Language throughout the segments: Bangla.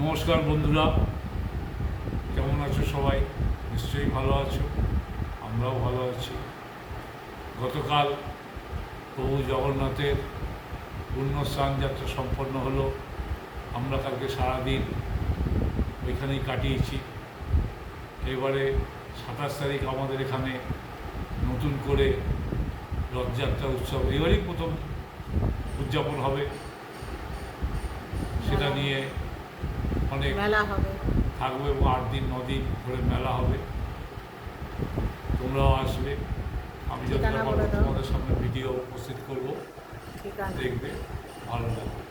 নমস্কার বন্ধুরা, কেমন আছো সবাই? নিশ্চয়ই ভালো আছো, আমরাও ভালো আছি। গতকাল প্রভু জগন্নাথের পুণ্যস্নান যাত্রা সম্পন্ন হলো। আমরা কালকে সারাদিন ওইখানেই কাটিয়েছি। এবারে 27 তারিখ আমাদের এখানে নতুন করে রথযাত্রা উৎসব এবারই প্রথম উদযাপন হবে। সেটা নিয়ে অনেক মেলা হবে, থাকবে এবং 8 দিন 9 দিন ধরে মেলা হবে। তোমরাও আসবে। আমি যতটা ঠিকানা পারবো বলে দাও। তোমাদের সামনে ভিডিও উপস্থিত করবো, ঠিকানা দেখবে, ভালো লাগবে।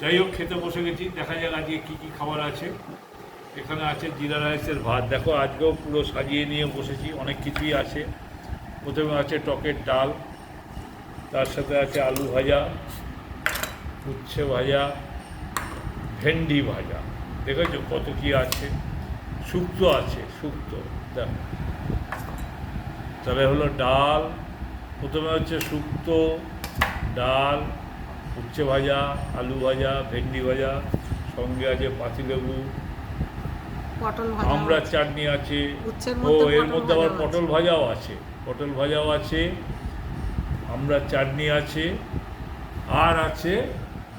যাই হোক, খেতে বসে গেছি। দেখা যাক আজকে কী কী খাবার আছে। এখানে আছে জিরা রাইসের ভাত, দেখো আজকেও পুরো সাজিয়ে নিয়ে বসেছি, অনেক কিছুই আছে। প্রথমে আছে টকের ডাল, তার সাথে আছে আলু ভাজা, উচ্ছে ভাজা, ভেন্ডি ভাজা, দেখেছো কত কি আছে। শুক্তো আছে, শুক্তো দেখো। তাহলে হলো ডাল, প্রথমে হচ্ছে শুক্তো, ডাল, উচ্ছে ভাজা, আলু ভাজা, ভেন্ডি ভাজা, সঙ্গে আছে পাতিলেবু, পটল ভাজা, আমড়ার চাটনি আছে। উচ্ছের ও, মধ্যে এর মধ্যে আবার ভাজাও পটল আছে। ভাজাও আছে, পটল ভাজাও আছে, আমড়ার চাটনি আছে, আর আছে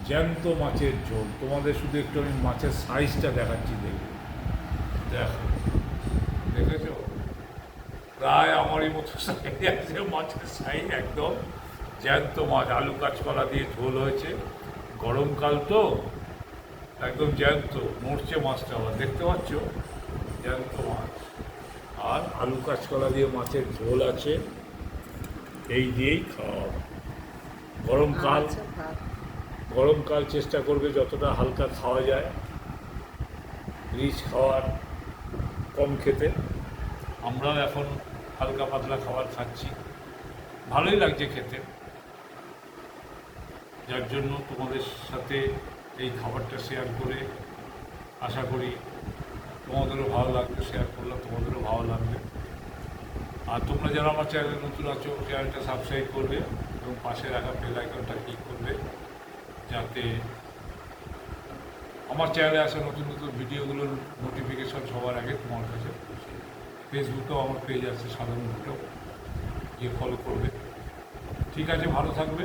জ্যান্ত মাছের ঝোল। তোমাদের শুধু একটু আমি মাছের সাইজটা দেখাচ্ছি, দেখবে, দেখো, দেখেছো? প্রায় আমারই মতো সাইজ আছে মাছের সাইজ, একদম জ্যান্ত মাছ। আলু কাঁচকলা দিয়ে ঝোল হয়েছে, গরমকাল তো, একদম জ্যান্ত মরছে মাছটা, আবার দেখতে পাচ্ছ, জ্যান্ত মাছ। আর আলু কাঁচকলা দিয়ে মাছের ঝোল আছে, এই দিয়েই খাওয়া হবে। গরমকাল, আচ্ছা, ভাত। গরমকাল চেষ্টা করবে যতটা হালকা খাওয়া যায়, রিচ খাওয়ার, কম খেতে। আমরাও এখন হালকা পাতলা খাবার খাচ্ছি, ভালোই লাগছে খেতে। যার জন্য তোমাদের সাথে এই খাবারটা শেয়ার করে আশা করি তোমাদেরও ভালো লাগবে। শেয়ার করলে তোমাদেরও ভালো লাগবে। আর তোমরা যারা আমার চ্যানেলে নতুন আছো, চ্যানেলটা সাবস্ক্রাইব করবে এবং পাশে রাখা বেল আইকনটা ক্লিক করবে, যাতে আমার চ্যানেলে আসা নতুন নতুন ভিডিওগুলোর নোটিফিকেশন সবার আগে তোমার কাছে পৌঁছে। ফেসবুকেও আমার পেজ আছে, সাধারণ ভোটেও গিয়ে ফলো করবে। ঠিক আছে, ভালো থাকবে।